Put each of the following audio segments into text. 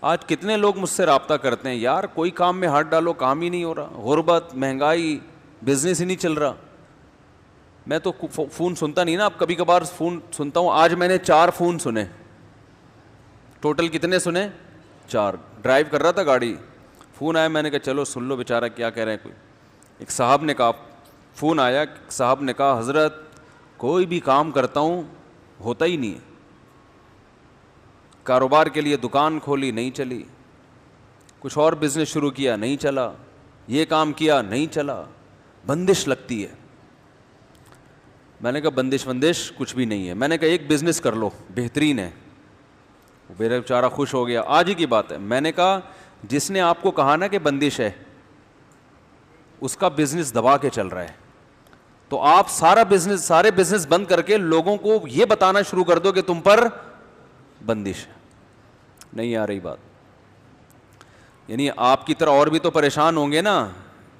آج کتنے لوگ مجھ سے رابطہ کرتے ہیں, یار کوئی کام میں ہاتھ ڈالو کام ہی نہیں ہو رہا, غربت, مہنگائی, بزنس ہی نہیں چل رہا. میں تو فون سنتا نہیں نا, اب کبھی کبھار فون سنتا ہوں. آج میں نے 4 فون سنے, ٹوٹل کتنے سنے؟ 4. ڈرائیو کر رہا تھا گاڑی, فون آیا, میں نے کہا چلو سن لو بیچارہ کیا کہہ رہے ہیں. کوئی ایک صاحب نے کہا, فون آیا, صاحب نے کہا حضرت کوئی بھی کام کرتا ہوں ہوتا ہی نہیں ہے, کاروبار کے لیے دکان کھولی نہیں چلی, کچھ اور بزنس شروع کیا نہیں چلا, یہ کام کیا نہیں چلا, بندش لگتی ہے. میں نے کہا بندش کچھ بھی نہیں ہے. میں نے کہا ایک بزنس کر لو بہترین ہے. میرا بیچارہ خوش ہو گیا. آج ہی کی بات ہے. میں نے کہا جس نے آپ کو کہا نا کہ بندش ہے, اس کا بزنس دبا کے چل رہا ہے, تو آپ سارے بزنس بند کر کے لوگوں کو یہ بتانا شروع کر دو کہ تم پر بندش ہے. نہیں آ رہی بات؟ یعنی آپ کی طرح اور بھی تو پریشان ہوں گے نا,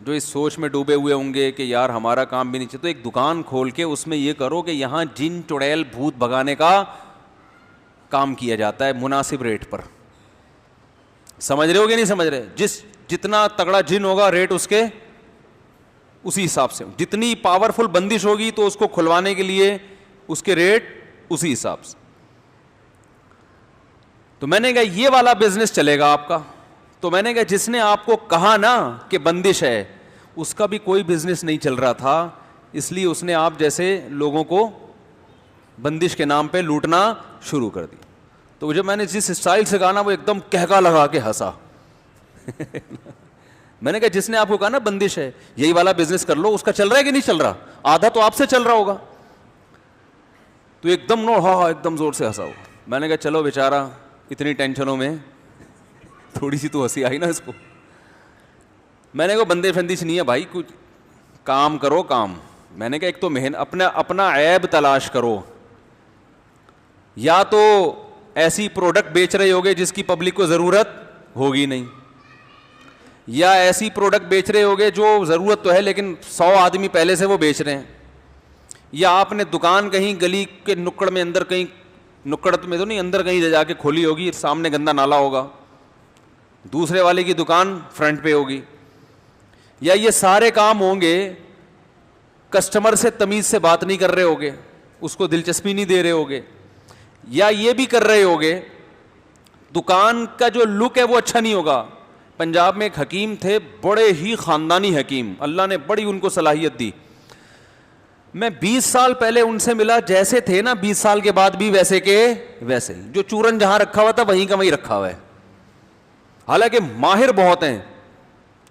جو اس سوچ میں ڈوبے ہوئے ہوں گے کہ یار ہمارا کام بھی نہیں چلتا. تو ایک دکان کھول کے اس میں یہ کرو کہ یہاں جن چڑیل بھوت بھگانے کا کام کیا جاتا ہے مناسب ریٹ پر. سمجھ رہے ہو کہ نہیں سمجھ رہے؟ جتنا تگڑا جن ہوگا ریٹ اس کے اسی حساب سے, جتنی پاورفل بندش ہوگی تو اس کو کھلوانے کے لیے اس کے ریٹ اسی حساب سے. تو میں نے کہا یہ والا بزنس چلے گا آپ کا. تو میں نے کہا جس نے آپ کو کہا نا کہ بندش ہے, اس کا بھی کوئی بزنس نہیں چل رہا تھا, اس لیے اس نے آپ جیسے لوگوں کو بندش کے نام پہ لوٹنا شروع کر دی. تو جب میں نے جس اسٹائل سے کہا نا, وہ ایک دم کہکا لگا کے ہنسا. میں نے کہا جس نے آپ کو کہا نا بندش ہے, یہی والا بزنس کر لو, اس کا چل رہا ہے کہ نہیں چل رہا؟ آدھا تو آپ سے چل رہا ہوگا. تو ایک دم ہاں ایک دم زور سے ہنسا ہو. میں نے کہا چلو بیچارہ اتنی ٹینشنوں میں تھوڑی سی تو ہنسی آئی نا اس کو. میں نے کہا بندے فندش نہیں ہے بھائی, کچھ کام کرو کام. میں نے کہا ایک تو اپنا عیب تلاش کرو, یا تو ایسی پروڈکٹ بیچ رہے ہوگے جس کی پبلک کو ضرورت ہوگی نہیں, یا ایسی پروڈکٹ بیچ رہے ہوگے جو ضرورت تو ہے لیکن 100 آدمی پہلے سے وہ بیچ رہے ہیں, یا آپ نے دکان کہیں گلی کے نکڑ میں اندر کہیں, نکڑ میں تو نہیں, اندر کہیں جا کے کھولی ہوگی, سامنے گندا نالا ہوگا, دوسرے والے کی دکان فرنٹ پہ ہوگی. یا یہ سارے کام ہوں گے, کسٹمر سے تمیز سے بات نہیں کر رہے ہوگے, اس کو دلچسپی نہیں دے رہے ہوگے, یا یہ بھی کر رہے ہوگے دکان کا جو لک ہے وہ اچھا نہیں ہوگا. پنجاب میں ایک حکیم تھے, بڑے ہی خاندانی حکیم, اللہ نے بڑی ان کو صلاحیت دی. میں 20 سال پہلے ان سے ملا, جیسے تھے نا 20 سال کے بعد بھی ویسے کے ویسے, جو چورن جہاں رکھا ہوا تھا وہیں کا وہیں رکھا ہوا ہے. حالانکہ ماہر بہت ہیں,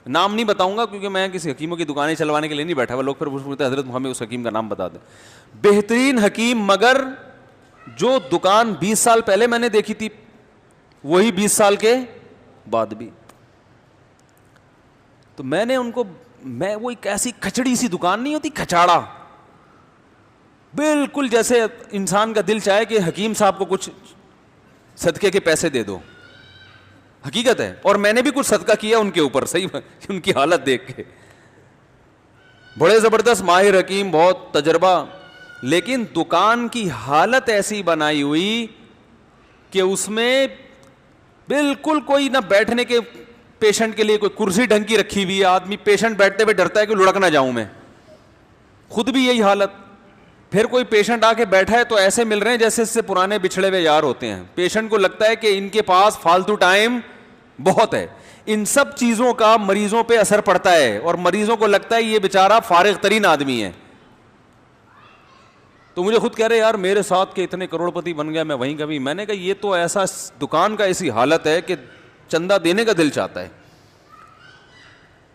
نام نہیں بتاؤں گا کیونکہ میں کسی حکیموں کی دکانیں چلوانے کے لیے نہیں بیٹھا ہوا. لوگ پھر پوچھتے ہیں حضرت ہمیں اس حکیم کا نام بتا دیں. بہترین حکیم, مگر جو دکان 20 سال پہلے میں نے دیکھی تھی وہی 20 سال کے بعد بھی. تو میں نے ان کو, میں وہ ایک ایسی کھچڑی سی دکان نہیں ہوتی, کھچاڑا بالکل, جیسے انسان کا دل چاہے کہ حکیم صاحب کو کچھ صدقے کے پیسے دے دو. حقیقت ہے, اور میں نے بھی کچھ صدقہ کیا ان کے اوپر, صحیح ان کی حالت دیکھ کے. بڑے زبردست ماہر حکیم, بہت تجربہ, لیکن دکان کی حالت ایسی بنائی ہوئی کہ اس میں بالکل کوئی نہ بیٹھنے کے, پیشنٹ کے لیے کوئی کرسی ڈھنگ کی رکھی ہوئی ہے, آدمی پیشنٹ بیٹھتے ہوئے ڈرتا ہے کہ لڑک نہ جاؤں میں, خود بھی یہی حالت. پھر کوئی پیشنٹ آ کے بیٹھا ہے تو ایسے مل رہے ہیں جیسے اس سے پرانے بچھڑے ہوئے یار ہوتے ہیں. پیشنٹ کو لگتا ہے کہ ان کے پاس فالتو ٹائم بہت ہے. ان سب چیزوں کا مریضوں پہ اثر پڑتا ہے, اور مریضوں کو لگتا ہے یہ بیچارہ فارغ ترین آدمی ہے. تو مجھے خود کہہ رہے یار میرے ساتھ کے اتنے کروڑ پتی بن گیا, میں وہیں کبھی. میں نے کہا یہ تو ایسا دکان کا ایسی حالت ہے کہ چندہ دینے کا دل چاہتا ہے.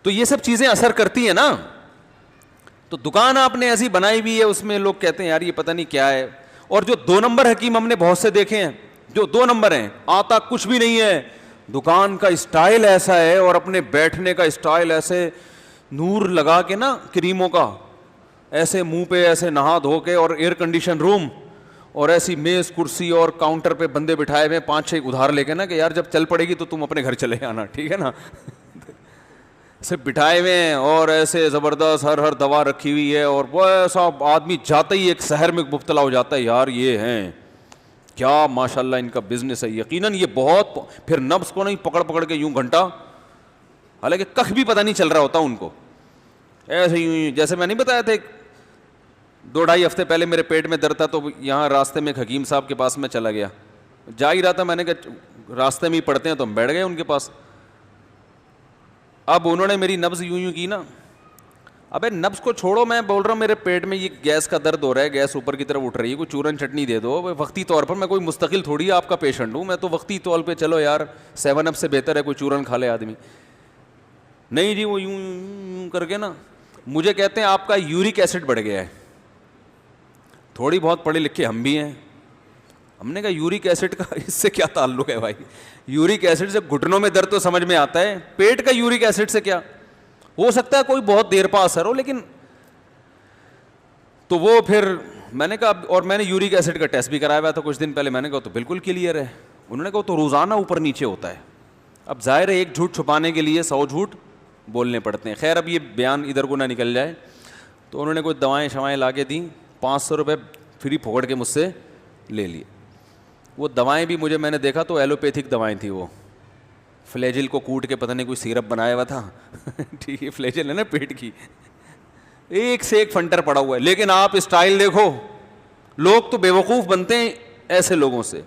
تو یہ سب چیزیں اثر کرتی ہیں نا. تو دکان آپ نے ایسی بنائی ہوئی ہے, اس میں لوگ کہتے ہیں یار یہ پتہ نہیں کیا ہے. اور جو 2 نمبر حکیم ہم نے بہت سے دیکھے ہیں, جو 2 نمبر ہیں, آتا کچھ بھی نہیں ہے, دکان کا اسٹائل ایسا ہے اور اپنے بیٹھنے کا اسٹائل ایسے, نور لگا کے نا کریموں کا, ایسے منہ پہ ایسے نہا دھو کے, اور ایئر کنڈیشن روم, اور ایسی میز کرسی, اور کاؤنٹر پہ بندے بٹھائے ہوئے 5-6 ادھار لے کے نا کہ یار جب چل پڑے گی تو تم اپنے گھر چلے آنا, ٹھیک ہے نا. سے بٹھائے ہوئے ہیں, اور ایسے زبردست ہر دوا رکھی ہوئی ہے, اور وہ ایسا آدمی جاتا ہی ایک شہر میں مبتلا ہو جاتا ہے, یار یہ ہیں کیا ماشاءاللہ ان کا بزنس ہے, یقیناً یہ بہت. پھر نفس کو نہیں پکڑ پکڑ کے یوں گھنٹہ, حالانکہ کخ بھی پتہ نہیں چل رہا ہوتا ان کو, ایسے یوں. جیسے میں نہیں بتایا تھا 2-2.5 ہفتے پہلے میرے پیٹ میں درد تھا, تو یہاں راستے میں ایک حکیم صاحب کے پاس میں چلا گیا, جا ہی رہا تھا, میں نے کہا راستے میں ہی پڑتے ہیں, تو ہم بیٹھ گئے ان کے پاس. اب انہوں نے میری نبض یوں یوں کی نا, ابے نبض کو چھوڑو, میں بول رہا ہوں میرے پیٹ میں یہ گیس کا درد ہو رہا ہے, گیس اوپر کی طرف اٹھ رہی ہے, کوئی چورن چٹنی دے دو وقتی طور پر. میں کوئی مستقل تھوڑی آپ کا پیشنٹ ہوں, میں تو وقتی طور پہ چلو یار 7 اپ سے بہتر ہے کوئی چورن کھا لے آدمی. نہیں جی, وہ یوں یوں کر کے نا مجھے کہتے ہیں آپ کا یورک ایسڈ بڑھ گیا ہے. تھوڑی بہت پڑھے لکھے ہم بھی ہیں. ہم نے کہا یورک ایسڈ کا اس سے کیا تعلق ہے بھائی؟ یورک ایسڈ سے گھٹنوں میں درد تو سمجھ میں آتا ہے, پیٹ کا یورک ایسڈ سے کیا ہو سکتا ہے؟ کوئی بہت دیر پا اثر ہو, لیکن تو وہ پھر میں نے کہا, اور میں نے یورک ایسڈ کا ٹیسٹ بھی کرایا ہوا تھا کچھ دن پہلے. میں نے کہا تو بالکل کلیئر ہے. انہوں نے کہا تو روزانہ اوپر نیچے ہوتا ہے. اب ظاہر ہے ایک جھوٹ چھپانے کے لیے 100 جھوٹ بولنے پڑتے ہیں. خیر اب یہ بیان ادھر کو نہ نکل جائے, تو انہوں نے کوئی دوائیں شوائیں لا کے دیں, 500 روپے فری پھوڑ کے مجھ سے لے لیے. وہ دوائیں بھی مجھے, میں نے دیکھا تو ایلوپیتھک دوائیں تھیں. وہ فلیجل کو کوٹ کے پتہ نہیں کوئی سیرپ بنایا ہوا تھا. ٹھیک ہے, فلیجل ہے نا پیٹ کی, ایک سے ایک فنٹر پڑا ہوا ہے. لیکن آپ اسٹائل دیکھو, لوگ تو بیوقوف بنتے ہیں ایسے لوگوں سے.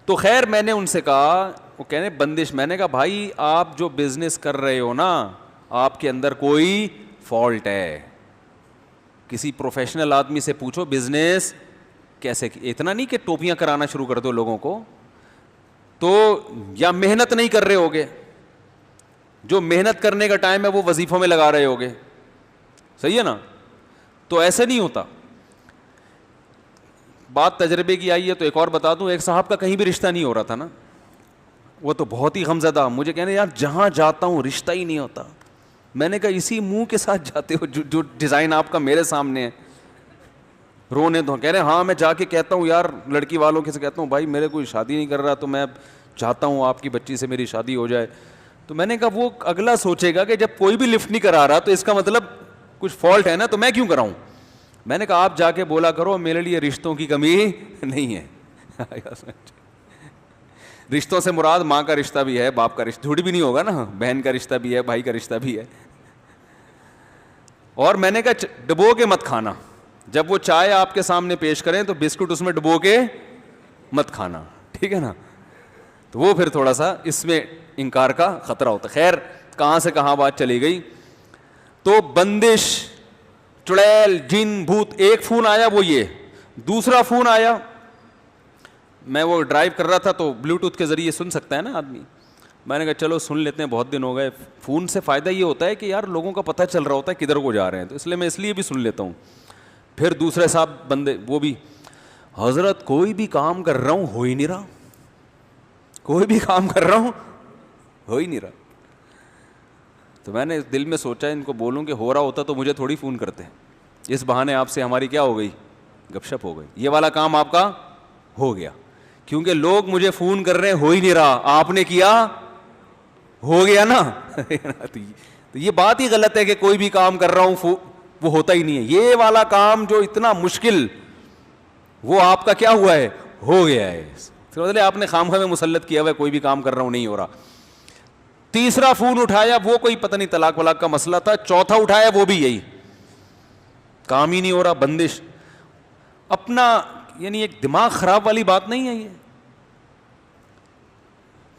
تو خیر میں نے ان سے کہا, وہ کہنے بندش. میں نے کہا بھائی آپ جو بزنس کر رہے ہو نا, آپ کے اندر کوئی فالٹ ہے. کسی پروفیشنل آدمی سے پوچھو بزنس کیسے. اتنا نہیں کہ ٹوپیاں کرانا شروع کر دو لوگوں کو, تو یا محنت نہیں کر رہے ہوگے, جو محنت کرنے کا ٹائم ہے وہ وظیفوں میں لگا رہے ہوگے. صحیح ہے نا؟ تو ایسے نہیں ہوتا. بات تجربے کی آئی ہے تو ایک اور بتا دوں, ایک صاحب کا کہیں بھی رشتہ نہیں ہو رہا تھا نا, وہ تو بہت ہی غمزدہ, مجھے کہنے یار جہاں جاتا ہوں رشتہ ہی نہیں ہوتا. میں نے کہا اسی منہ کے ساتھ جاتے ہو جو ڈیزائن آپ کا میرے سامنے ہے. رونے دو. کہہ رہے ہاں میں جا کے کہتا ہوں یار لڑکی والوں کے سے کہتا ہوں بھائی میرے کوئی شادی نہیں کر رہا, تو میں چاہتا ہوں آپ کی بچی سے میری شادی ہو جائے. تو میں نے کہا وہ اگلا سوچے گا کہ جب کوئی بھی لفٹ نہیں کرا رہا تو اس کا مطلب کچھ فالٹ ہے نا, تو میں کیوں کراؤں. میں نے کہا آپ جا کے بولا کرو میرے لیے رشتوں کی کمی نہیں ہے. رشتوں سے مراد ماں کا رشتہ بھی ہے, باپ کا رشتہ, جھوٹ بھی نہیں ہوگا نا, بہن کا رشتہ بھی ہے, بھائی کا رشتہ بھی ہے. اور میں نے کہا ڈبو کے مت کھانا, جب وہ چائے آپ کے سامنے پیش کریں تو بسکٹ اس میں ڈبو کے مت کھانا, ٹھیک ہے نا. تو وہ پھر تھوڑا سا اس میں انکار کا خطرہ ہوتا. خیر کہاں سے کہاں بات چلی گئی. تو بندش, چڑیل, جن, بھوت. ایک فون آیا وہ یہ. دوسرا فون آیا, میں وہ ڈرائیو کر رہا تھا تو بلوٹوتھ کے ذریعے سن سکتا ہے نا آدمی. میں نے کہا چلو سن لیتے ہیں, بہت دن ہو گئے. فون سے فائدہ یہ ہوتا ہے کہ یار لوگوں کا پتہ چل رہا ہوتا ہے کدھر کو جا رہے ہیں, تو اس لیے میں اس لیے بھی سن لیتا ہوں. پھر دوسرے صاحب بندے, وہ بھی حضرت کوئی بھی کام کر رہا ہوں ہو ہی نہیں رہا, کوئی بھی کام کر رہا ہوں ہو ہی نہیں رہا. تو میں نے دل میں سوچا ان کو بولوں کہ ہو رہا ہوتا تو مجھے تھوڑی فون کرتے, اس بہانے آپ سے ہماری کیا ہو گئی, گپ شپ ہو گئی. یہ والا کام آپ کا ہو گیا, کیونکہ لوگ مجھے فون کر رہے ہیں ہو ہی نہیں رہا, آپ نے کیا ہو گیا نا. تو یہ بات ہی غلط ہے کہ کوئی بھی کام کر رہا ہوں وہ ہوتا ہی نہیں ہے. یہ والا کام جو اتنا مشکل, وہ آپ کا کیا ہوا ہے, ہو گیا ہے. مطلب آپ نے خامخواہ میں مسلط کیا ہوا ہے, کوئی بھی کام کر رہا ہوں نہیں ہو رہا. تیسرا فون اٹھایا, وہ کوئی پتہ نہیں طلاق ولاق کا مسئلہ تھا. چوتھا اٹھایا, وہ بھی یہی, کام ہی نہیں ہو رہا. بندش اپنا, یعنی ایک دماغ خراب والی بات نہیں ہے, یہ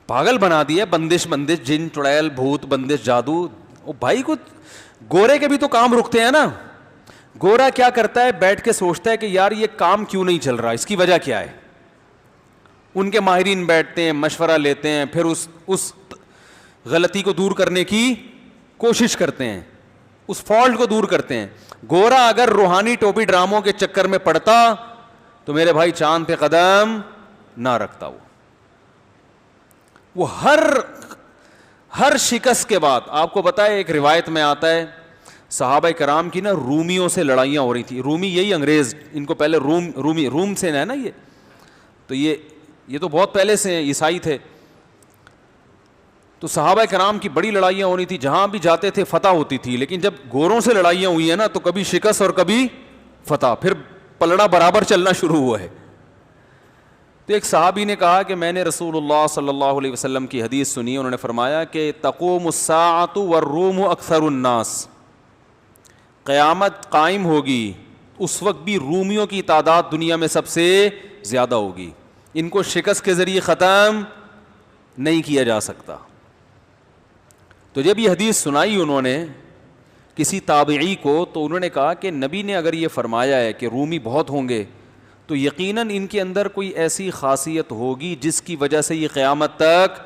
پاگل بنا دی ہے. بندش بندش, جن, چڑیل, بھوت, بندش, جادو. او بھائی کو گورے کے بھی تو کام رکتے ہیں نا. گورا کیا کرتا ہے, بیٹھ کے سوچتا ہے کہ یار یہ کام کیوں نہیں چل رہا, اس کی وجہ کیا ہے. ان کے ماہرین بیٹھتے ہیں, مشورہ لیتے ہیں, پھر اس غلطی کو دور کرنے کی کوشش کرتے ہیں, اس فالٹ کو دور کرتے ہیں. گورا اگر روحانی ٹوپی ڈراموں کے چکر میں پڑتا تو میرے بھائی چاند پہ قدم نہ رکھتا. وہ ہر شکست کے بعد, آپ کو پتا ہے ایک روایت میں آتا ہے صحابہ کرام کی نا رومیوں سے لڑائیاں ہو رہی تھی. رومی یہی انگریز, ان کو پہلے روم سے ہے نا یہ, تو یہ تو بہت پہلے سے عیسائی تھے. تو صحابہ کرام کی بڑی لڑائیاں ہونی تھی, جہاں بھی جاتے تھے فتح ہوتی تھی. لیکن جب گوروں سے لڑائیاں ہوئی ہیں نا تو کبھی شکست اور کبھی فتح, پھر پلڑا برابر چلنا شروع ہوا ہے. تو ایک صحابی نے کہا کہ میں نے رسول اللہ صلی اللہ علیہ وسلم کی حدیث سنی, انہوں نے فرمایا کہ تقوم الساعۃ والروم اکثر الناس, قیامت قائم ہوگی اس وقت بھی رومیوں کی تعداد دنیا میں سب سے زیادہ ہوگی, ان کو شکست کے ذریعے ختم نہیں کیا جا سکتا. تو جب یہ حدیث سنائی انہوں نے کسی تابعی کو, تو انہوں نے کہا کہ نبی نے اگر یہ فرمایا ہے کہ رومی بہت ہوں گے تو یقیناً ان کے اندر کوئی ایسی خاصیت ہوگی جس کی وجہ سے یہ قیامت تک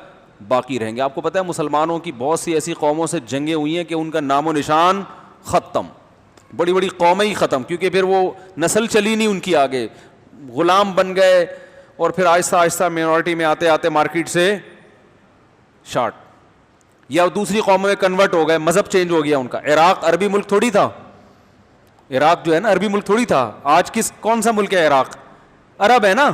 باقی رہیں گے. آپ کو پتہ ہے مسلمانوں کی بہت سی ایسی قوموں سے جنگیں ہوئی ہیں کہ ان کا نام و نشان ختم, بڑی بڑی قومیں ہی ختم, کیونکہ پھر وہ نسل چلی نہیں ان کی آگے, غلام بن گئے اور پھر آہستہ آہستہ مینورٹی میں آتے آتے مارکیٹ سے شارٹ, یا دوسری قوموں میں کنورٹ ہو گئے, مذہب چینج ہو گیا ان کا. عراق عربی ملک تھوڑی تھا, عراق جو ہے نا عربی ملک تھوڑی تھا. آج کون سا ملک ہے عراق؟ عرب ہے نا.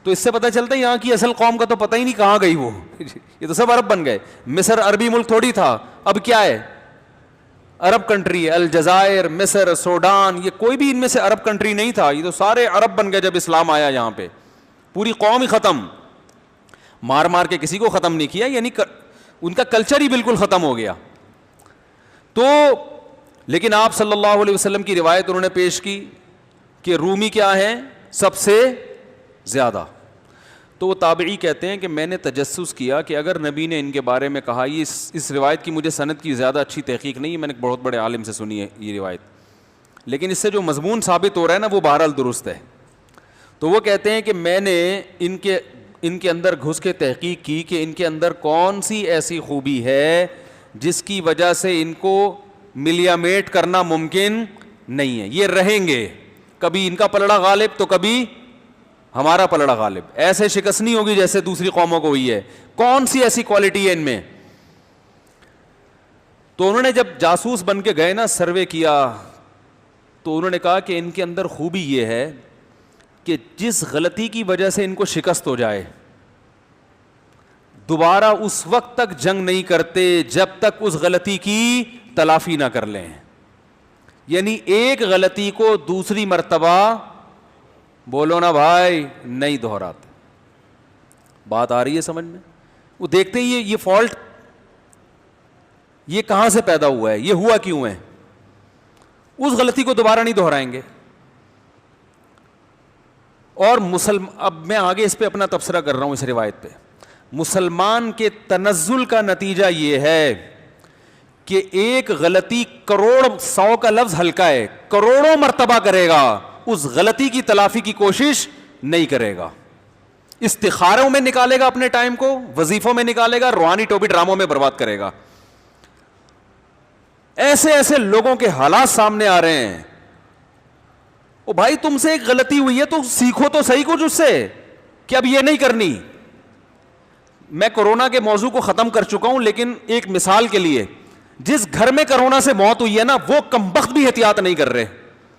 تو اس سے پتہ چلتا ہے یہاں کی اصل قوم کا تو پتہ ہی نہیں کہاں گئی وہ, یہ تو سب عرب بن گئے. مصر عربی ملک تھوڑی تھا, اب کیا ہے عرب کنٹری ہے. الجزائر, مصر, سوڈان, یہ کوئی بھی ان میں سے عرب کنٹری نہیں تھا, یہ تو سارے عرب بن گئے جب اسلام آیا یہاں پہ. پوری قوم ہی ختم, مار مار کے کسی کو ختم نہیں کیا, یعنی ان کا کلچر ہی بالکل ختم ہو گیا. تو لیکن آپ صلی اللہ علیہ وسلم کی روایت انہوں نے پیش کی کہ رومی کیا ہیں سب سے زیادہ. تو وہ تابعی کہتے ہیں کہ میں نے تجسس کیا کہ اگر نبی نے ان کے بارے میں کہا, یہ اس روایت کی مجھے سند کی زیادہ اچھی تحقیق نہیں ہے, میں نے ایک بہت بڑے عالم سے سنی ہے یہ روایت, لیکن اس سے جو مضمون ثابت ہو رہا ہے نا وہ بہرحال درست ہے. تو وہ کہتے ہیں کہ میں نے ان کے اندر گھس کے تحقیق کی کہ ان کے اندر کون سی ایسی خوبی ہے جس کی وجہ سے ان کو ملیامیٹ کرنا ممکن نہیں ہے. یہ رہیں گے, کبھی ان کا پلڑا غالب تو کبھی ہمارا پلڑا غالب, ایسے شکست نہیں ہوگی جیسے دوسری قوموں کو ہوئی ہے. کون سی ایسی کوالٹی ہے ان میں؟ تو انہوں نے جب جاسوس بن کے گئے نا, سروے کیا, تو انہوں نے کہا کہ ان کے اندر خوبی یہ ہے کہ جس غلطی کی وجہ سے ان کو شکست ہو جائے دوبارہ اس وقت تک جنگ نہیں کرتے جب تک اس غلطی کی تلافی نہ کر لیں. یعنی ایک غلطی کو دوسری مرتبہ, بولو نا بھائی, نہیں دہراتے. بات آ رہی ہے سمجھ میں؟ وہ دیکھتے ہی یہ فالٹ یہ کہاں سے پیدا ہوا ہے, یہ ہوا کیوں ہے, اس غلطی کو دوبارہ نہیں دہرائیں گے. اور اب میں آگے اس پہ اپنا تبصرہ کر رہا ہوں اس روایت پہ. مسلمان کے تنزل کا نتیجہ یہ ہے کہ ایک غلطی کروڑ, 100 کا لفظ ہلکا ہے, کروڑوں مرتبہ کرے گا, اس غلطی کی تلافی کی کوشش نہیں کرے گا. استخاروں میں نکالے گا اپنے ٹائم کو, وظیفوں میں نکالے گا, روحانی ٹوپی ڈراموں میں برباد کرے گا. ایسے ایسے لوگوں کے حالات سامنے آ رہے ہیں. او بھائی تم سے ایک غلطی ہوئی ہے تو سیکھو تو صحیح کچھ اس سے کہ اب یہ نہیں کرنی. میں کورونا کے موضوع کو ختم کر چکا ہوں, لیکن ایک مثال کے لیے, جس گھر میں کورونا سے موت ہوئی ہے نا, وہ کمبخت بھی احتیاط نہیں کر رہے.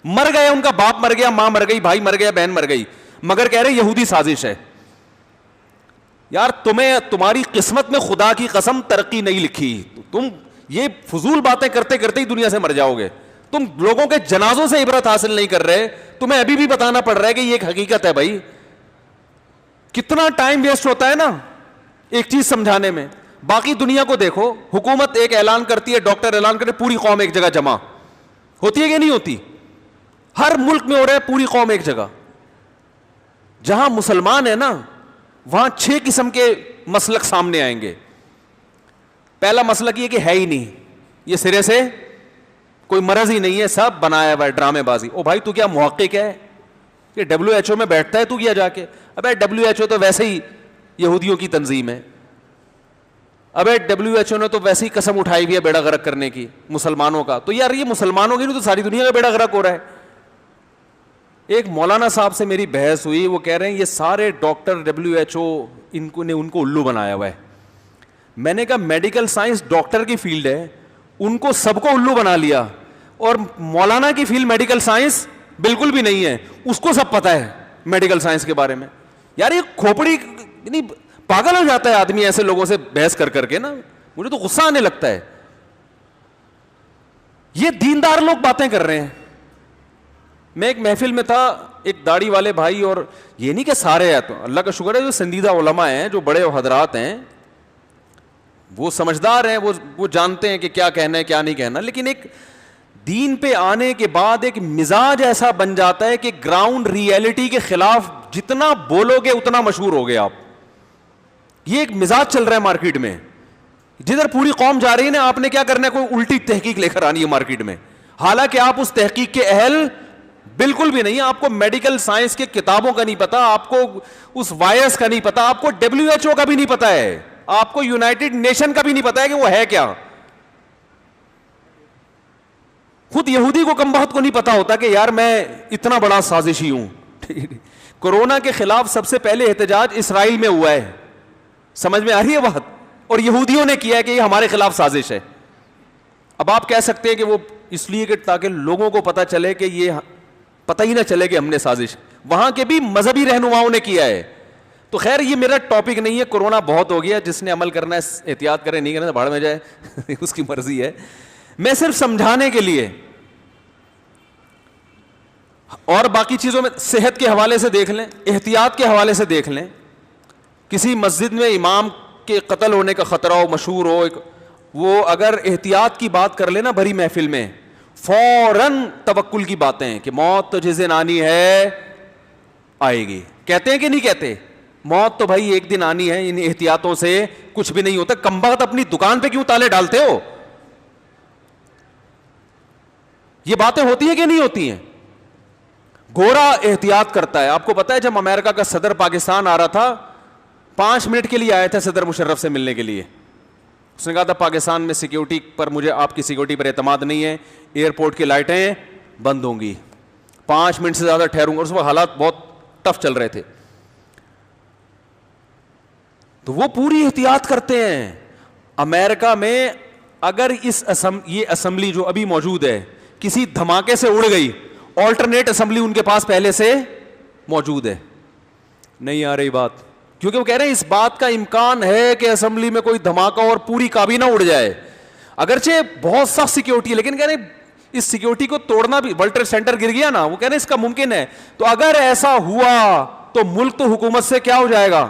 مر گئے, ان کا باپ مر گیا, ماں مر گئی, بھائی مر گیا, بہن مر گئی, مگر کہہ رہے یہودی سازش ہے. یار تمہاری قسمت میں خدا کی قسم ترقی نہیں لکھی, تم یہ فضول باتیں کرتے کرتے ہی دنیا سے مر جاؤ گے. تم لوگوں کے جنازوں سے عبرت حاصل نہیں کر رہے, تمہیں ابھی بھی بتانا پڑ رہا ہے کہ یہ ایک حقیقت ہے. بھائی کتنا ٹائم ویسٹ ہوتا ہے نا ایک چیز سمجھانے میں. باقی دنیا کو دیکھو, حکومت ایک اعلان کرتی ہے, ڈاکٹر اعلان کرتے, پوری قوم ایک جگہ جمع ہوتی ہے کہ نہیں ہوتی؟ ہر ملک میں ہو رہا ہے, پوری قوم ایک جگہ. جہاں مسلمان ہے نا وہاں 6 قسم کے مسلک سامنے آئیں گے. پہلا مسلک یہ کہ ہے ہی نہیں, یہ سرے سے کوئی مرض ہی نہیں ہے, سب بنایا ہوا ہے, ڈرامے بازی. او بھائی تو کیا محقق ہے کہ WHO میں بیٹھتا ہے تو کیا جا کے؟ ابے WHO تو ویسے ہی یہودیوں کی تنظیم ہے. ابے WHO نے تو ویسے ہی قسم اٹھائی ہوئی ہے بیڑا غرق کرنے کی مسلمانوں کا. تو یار یہ مسلمانوں کی نہیں تو ساری دنیا کا بیڑا غرق ہو رہا ہے. ایک مولانا صاحب سے میری بحث ہوئی, وہ کہہ رہے ہیں یہ سارے ڈاکٹر WHO ان کو الو بنایا ہوا ہے. میں نے کہا میڈیکل سائنس ڈاکٹر کی فیلڈ ہے, ان کو سب کو الو بنا لیا, اور مولانا کی فیلڈ میڈیکل سائنس بالکل بھی نہیں ہے, اس کو سب پتا ہے میڈیکل سائنس کے بارے میں. یار یہ کھوپڑی یعنی پاگل ہو جاتا ہے آدمی ایسے لوگوں سے بحث کر کر کے نا, مجھے تو غصہ آنے لگتا ہے. یہ دیندار لوگ باتیں کر رہے ہیں. میں ایک محفل میں تھا, ایک داڑھی والے بھائی, اور یہ نہیں کہ سارے ہیں, تو اللہ کا شکر ہے جو سندیدہ علماء ہیں, جو بڑے حضرات ہیں, وہ سمجھدار ہیں, وہ جانتے ہیں کہ کیا کہنا ہے کیا نہیں کہنا. لیکن ایک دین پہ آنے کے بعد ایک مزاج ایسا بن جاتا ہے کہ گراؤنڈ ریئلٹی کے خلاف جتنا بولو گے اتنا مشہور ہوگے آپ. یہ ایک مزاج چل رہا ہے مارکیٹ میں, جدھر پوری قوم جا رہی ہے نا, آپ نے کیا کرنا ہے, کوئی الٹی تحقیق لے کر آنی ہے مارکیٹ میں, حالانکہ آپ اس تحقیق کے اہل بالکل بھی نہیں. آپ کو میڈیکل سائنس کے کتابوں کا نہیں پتا, آپ کو اس وائرس کا نہیں پتا, آپ کو WHO کا بھی نہیں پتا ہے, آپ کو یونائٹڈ نیشن کا بھی نہیں پتا ہے کہ وہ ہے کیا. خود یہودی کو کم بہت کو نہیں پتا ہوتا کہ یار میں اتنا بڑا سازشی ہوں. کورونا کے خلاف سب سے پہلے احتجاج اسرائیل میں ہوا ہے, سمجھ میں آ رہی ہے بات, اور یہودیوں نے کیا ہے کہ یہ ہمارے خلاف سازش ہے. اب آپ کہہ سکتے ہیں کہ وہ اس لیے کہ تاکہ لوگوں کو پتا چلے کہ یہ پتہ ہی نہ چلے کہ ہم نے سازش, وہاں کے بھی مذہبی رہنماؤں نے کیا ہے. تو خیر یہ میرا ٹاپک نہیں ہے, کورونا بہت ہو گیا, جس نے عمل کرنا ہے احتیاط کرے, نہیں کرنا تو بھاڑ میں جائے, اس کی مرضی ہے. میں صرف سمجھانے کے لیے, اور باقی چیزوں میں صحت کے حوالے سے دیکھ لیں, احتیاط کے حوالے سے دیکھ لیں. کسی مسجد میں امام کے قتل ہونے کا خطرہ ہو, مشہور ہو, وہ اگر احتیاط کی بات کر لینا بھری محفل میں, فوراً توکل کی باتیں ہیں کہ موت تو جس دن آنی ہے آئے گی. کہتے ہیں کہ نہیں کہتے, موت تو بھائی ایک دن آنی ہے, ان احتیاطوں سے کچھ بھی نہیں ہوتا. کمبخت اپنی دکان پہ کیوں تالے ڈالتے ہو؟ یہ باتیں ہوتی ہیں کہ نہیں ہوتی ہیں؟ گورا احتیاط کرتا ہے. آپ کو پتا ہے جب امریکہ کا صدر پاکستان آ رہا تھا, 5 منٹ کے لیے آیا تھا صدر مشرف سے ملنے کے لیے. اس نے کہا تھا پاکستان میں سیکیورٹی پر, مجھے آپ کی سیکیورٹی پر اعتماد نہیں ہے, ایئرپورٹ کی لائٹیں بند ہوں گی, 5 منٹ سے زیادہ ٹھہروں گا. اس وقت حالات بہت ٹف چل رہے تھے, تو وہ پوری احتیاط کرتے ہیں. امریکہ میں اگر یہ اسمبلی جو ابھی موجود ہے کسی دھماکے سے اڑ گئی, آلٹرنیٹ اسمبلی ان کے پاس پہلے سے موجود ہے. نہیں آ رہی بات, کیونکہ وہ کہہ رہے ہیں اس بات کا امکان ہے کہ اسمبلی میں کوئی دھماکہ اور پوری کابینہ اڑ جائے. اگرچہ بہت سخت سیکیورٹی ہے, لیکن کہہ رہے ہیں اس سیکیورٹی کو توڑنا بھی, ورلڈ ٹریڈ سینٹر گر گیا نا, وہ کہہ رہے ہیں اس کا ممکن ہے. تو اگر ایسا ہوا تو ملک تو حکومت سے کیا ہو جائے گا,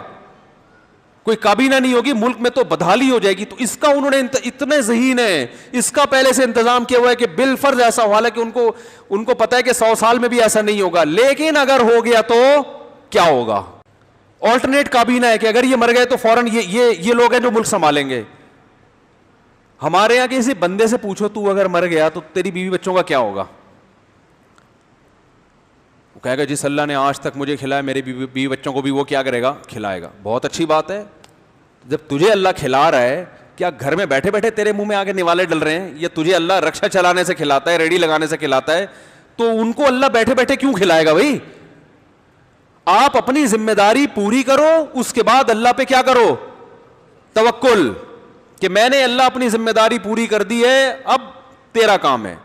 کوئی کابینہ نہیں ہوگی, ملک میں تو بدحالی ہو جائے گی. تو اس کا انہوں نے اتنے ذہین ہے, اس کا پہلے سے انتظام کیا ہوا ہے کہ بالفرض ایسا ہوا ہے کہ ان کو پتا ہے کہ 100 سال میں بھی ایسا نہیں ہوگا, لیکن اگر ہو گیا تو کیا ہوگا. آلٹرنیٹ کابینہ ہے کہ اگر یہ مر گئے تو فوراً یہ لوگ ہیں جو ملک سنبھالیں گے. ہمارے یہاں کسی بندے سے پوچھو تو اگر مر گیا تو تیری بیوی بچوں کا کیا ہوگا, وہ کہے گا جس اللہ نے آج تک مجھے کھلایا میرے بیوی بچوں کو بھی وہ کیا کرے گا, کھلائے گا. بہت اچھی بات ہے, جب تجھے اللہ کھلا رہا ہے, کیا گھر میں بیٹھے بیٹھے تیرے منہ میں آگے نوالے ڈل رہے ہیں, یا تجھے اللہ رکشا چلانے سے کھلاتا ہے, ریڈی لگانے سے کھلاتا ہے, تو ان کو اللہ بیٹھے بیٹھے کیوں کھلائے گا بھائی. آپ اپنی ذمہ داری پوری کرو, اس کے بعد اللہ پہ کیا کرو, توکل, کہ میں نے اللہ اپنی ذمہ داری پوری کر دی ہے, اب تیرا کام ہے.